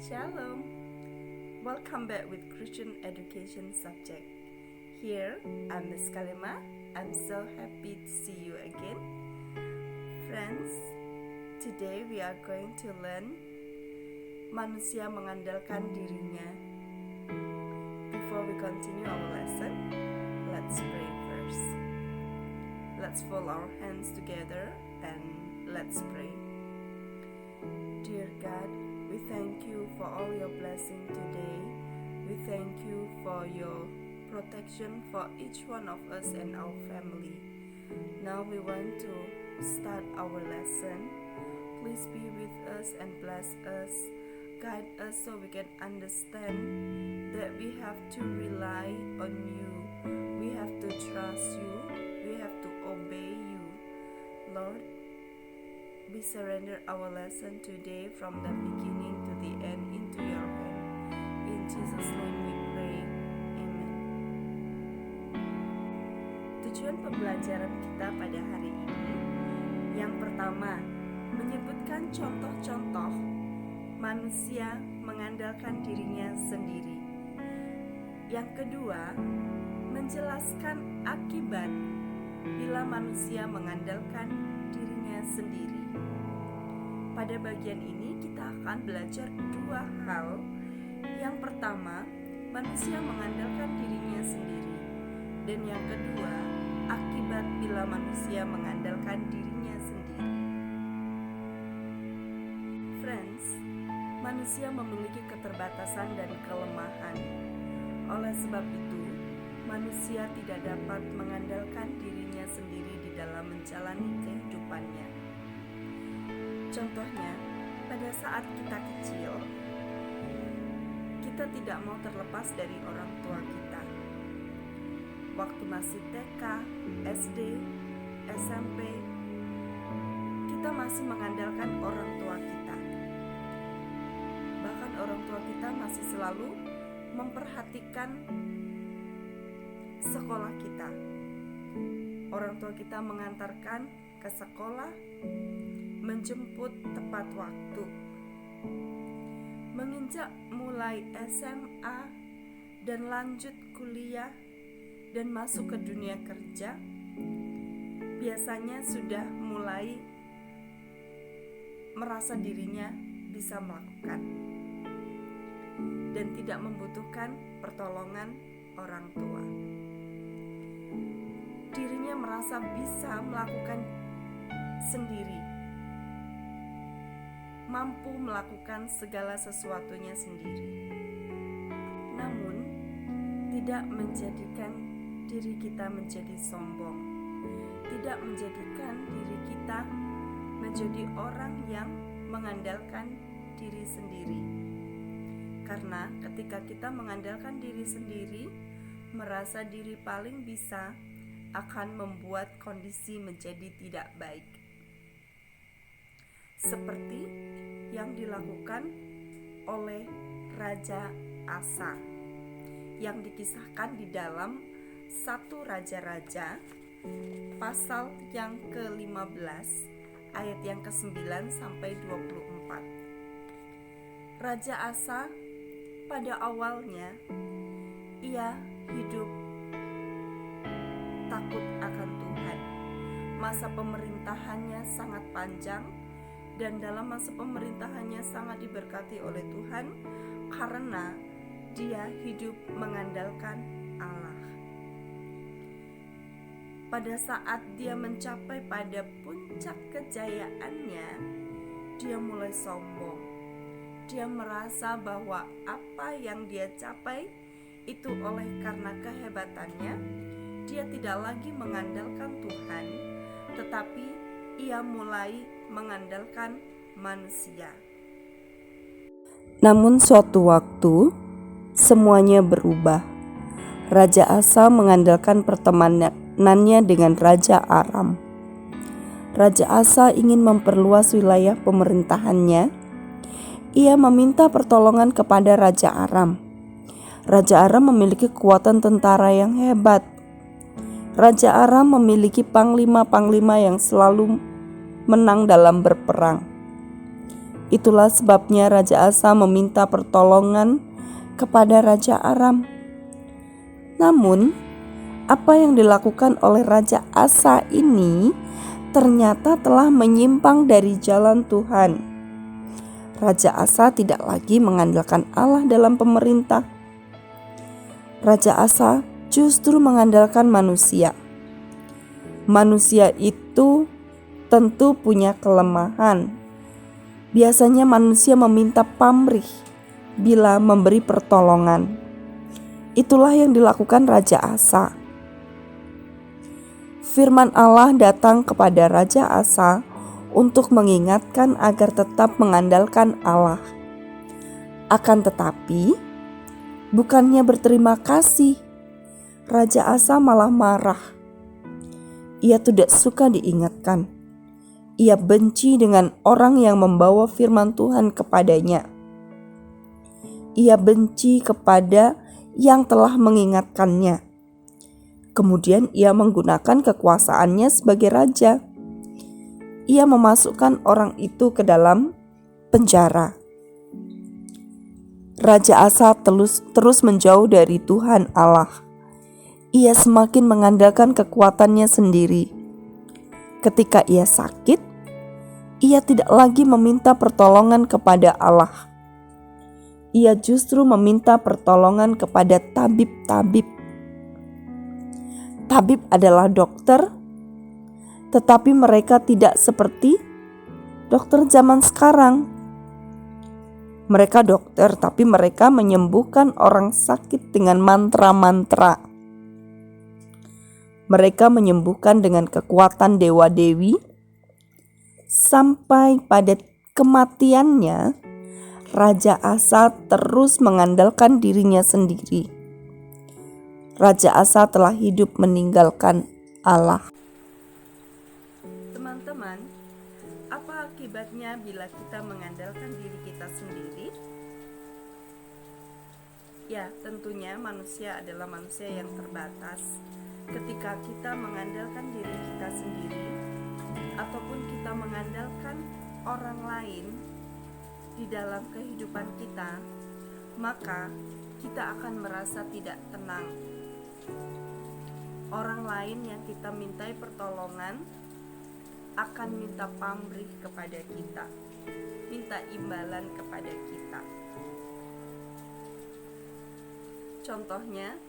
Shalom. Welcome back with Christian education subject. Here, I'm Miss Kalima. I'm so happy to see you again. Friends, today we are going to learn manusia mengandalkan dirinya. Before we continue our lesson, let's pray first. Let's fold our hands together and let's pray. Dear God, we thank you for all your blessing today. We thank you for your protection for each one of us and our family. Now we want to start our lesson. Please be with us and bless us. Guide us so we can understand that we have to rely on you. We have to trust you. We have to obey you. Lord, we surrender our lesson today from the beginning to the end into your hand. In Jesus' name we pray. Amen. Tujuan pembelajaran kita pada hari ini, yang pertama, menyebutkan contoh-contoh manusia mengandalkan dirinya sendiri. Yang kedua, menjelaskan akibat bila manusia mengandalkan dirinya sendiri. Pada bagian ini kita akan belajar dua hal. Yang pertama, manusia mengandalkan dirinya sendiri. Dan yang kedua, akibat bila manusia mengandalkan dirinya sendiri. Friends, manusia memiliki keterbatasan dan kelemahan. Oleh sebab itu, manusia tidak dapat mengandalkan dirinya sendiri di dalam menjalani kehidupannya. Contohnya, pada saat kita kecil, kita tidak mau terlepas dari orang tua kita. Waktu masih TK, SD, SMP, kita masih mengandalkan orang tua kita. Bahkan orang tua kita masih selalu memperhatikan sekolah kita. Orang tua kita mengantarkan ke sekolah, menjemput tepat waktu. Menginjak mulai SMA dan lanjut kuliah dan masuk ke dunia kerja, biasanya sudah mulai merasa dirinya bisa melakukan dan tidak membutuhkan pertolongan orang tua. Dirinya merasa bisa melakukan sendiri, mampu melakukan segala sesuatunya sendiri. Namun, tidak menjadikan diri kita menjadi sombong, tidak menjadikan diri kita menjadi orang yang mengandalkan diri sendiri. Karena ketika kita mengandalkan diri sendiri, merasa diri paling bisa, akan membuat kondisi menjadi tidak baik. Seperti yang dilakukan oleh Raja Asa yang dikisahkan di dalam 1 Raja-Raja pasal yang ke-15 ayat yang ke-9 sampai 24. Raja Asa pada awalnya ia hidup takut akan Tuhan. Masa pemerintahannya sangat panjang dan dalam masa pemerintahannya sangat diberkati oleh Tuhan karena dia hidup mengandalkan Allah. Pada saat dia mencapai pada puncak kejayaannya, dia mulai sombong. Dia merasa bahwa apa yang dia capai itu oleh karena kehebatannya. Dia tidak lagi mengandalkan Tuhan, tetapi ia mulai mengandalkan manusia. Namun suatu waktu, semuanya berubah. Raja Asa mengandalkan pertemanannya dengan Raja Aram. Raja Asa ingin memperluas wilayah pemerintahannya. Ia meminta pertolongan kepada Raja Aram. Raja Aram memiliki kekuatan tentara yang hebat. Raja Aram memiliki panglima-panglima yang selalu menang dalam berperang. Itulah sebabnya Raja Asa meminta pertolongan kepada Raja Aram. Namun, apa yang dilakukan oleh Raja Asa ini ternyata telah menyimpang dari jalan Tuhan. Raja Asa tidak lagi mengandalkan Allah dalam pemerintah. Raja Asa justru mengandalkan manusia. Manusia itu tentu punya kelemahan. Biasanya manusia meminta pamrih bila memberi pertolongan. Itulah yang dilakukan Raja Asa. Firman Allah datang kepada Raja Asa untuk mengingatkan agar tetap mengandalkan Allah. Akan tetapi, bukannya berterima kasih, Raja Asa malah marah. Ia tidak suka diingatkan. Ia benci dengan orang yang membawa firman Tuhan kepadanya. Ia benci kepada yang telah mengingatkannya. Kemudian ia menggunakan kekuasaannya sebagai raja. Ia memasukkan orang itu ke dalam penjara. Raja Asa terus menjauh dari Tuhan Allah. Ia semakin mengandalkan kekuatannya sendiri. Ketika ia sakit, ia tidak lagi meminta pertolongan kepada Allah. Ia justru meminta pertolongan kepada tabib-tabib. Tabib adalah dokter, tetapi mereka tidak seperti dokter zaman sekarang. Mereka dokter, tapi mereka menyembuhkan orang sakit dengan mantra-mantra. Mereka menyembuhkan dengan kekuatan dewa-dewi. Sampai pada kematiannya, Raja Asa terus mengandalkan dirinya sendiri. Raja Asa telah hidup meninggalkan Allah. Teman-teman, apa akibatnya bila kita mengandalkan diri kita sendiri? Ya, tentunya manusia adalah manusia yang terbatas. Ketika kita mengandalkan diri kita sendiri, ataupun kita mengandalkan orang lain di dalam kehidupan kita, maka kita akan merasa tidak tenang. Orang lain yang kita mintai pertolongan akan minta pamrih kepada kita, minta imbalan kepada kita. Contohnya,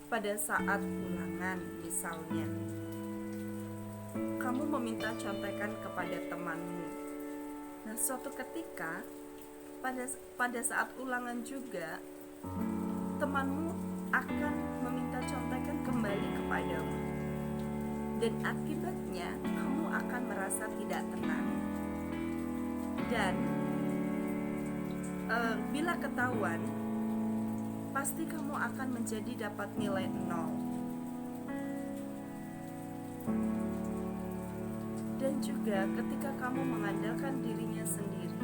pada saat ulangan misalnya, kamu meminta contekan kepada temanmu. Nah, suatu ketika pada saat ulangan juga, temanmu akan meminta contekan kembali kepadamu. Dan akibatnya kamu akan merasa tidak tenang. Dan bila ketahuan, pasti kamu akan menjadi dapat nilai 0. Dan juga ketika kamu mengandalkan dirinya sendiri,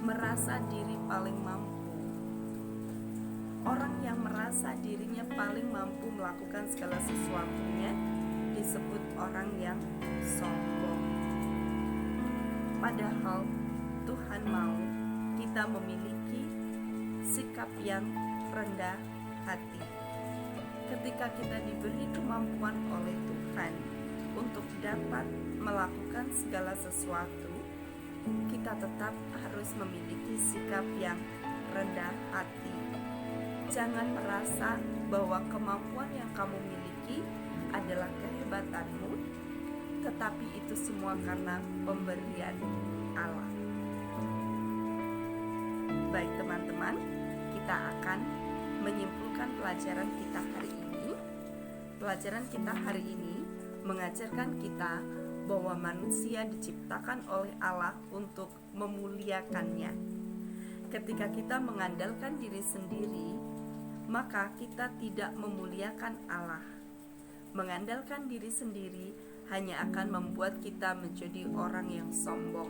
merasa diri paling mampu. Orang yang merasa dirinya paling mampu melakukan segala sesuatunya disebut orang yang sombong. Padahal Tuhan mau kita memiliki sikap yang rendah hati. Ketika kita diberi kemampuan oleh Tuhan untuk dapat melakukan segala sesuatu, kita tetap harus memiliki sikap yang rendah hati. Jangan merasa bahwa kemampuan yang kamu miliki adalah kehebatanmu, tetapi itu semua karena pemberian Allah. Baik teman-teman, kita akan menyimpulkan pelajaran kita hari ini. Pelajaran kita hari ini mengajarkan kita bahwa manusia diciptakan oleh Allah untuk memuliakannya. Ketika kita mengandalkan diri sendiri, maka kita tidak memuliakan Allah. Mengandalkan diri sendiri hanya akan membuat kita menjadi orang yang sombong.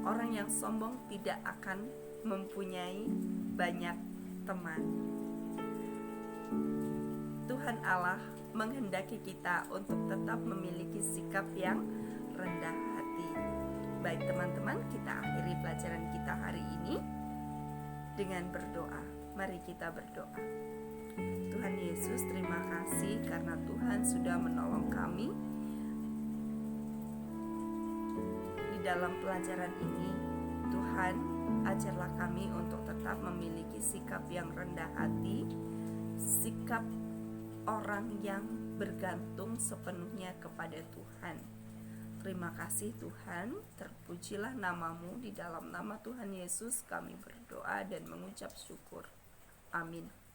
Orang yang sombong tidak akan mempunyai banyak teman. Tuhan Allah menghendaki kita untuk tetap memiliki sikap yang rendah hati. Baik teman-teman, kita akhiri pelajaran kita hari ini dengan berdoa. Mari kita berdoa. Tuhan Yesus, terima kasih karena Tuhan sudah menolong kami di dalam pelajaran ini. Tuhan, ajarlah kami untuk tetap memiliki sikap yang rendah hati, sikap orang yang bergantung sepenuhnya kepada Tuhan. Terima kasih Tuhan, terpujilah namamu. Di dalam nama Tuhan Yesus kami berdoa dan mengucap syukur. Amin.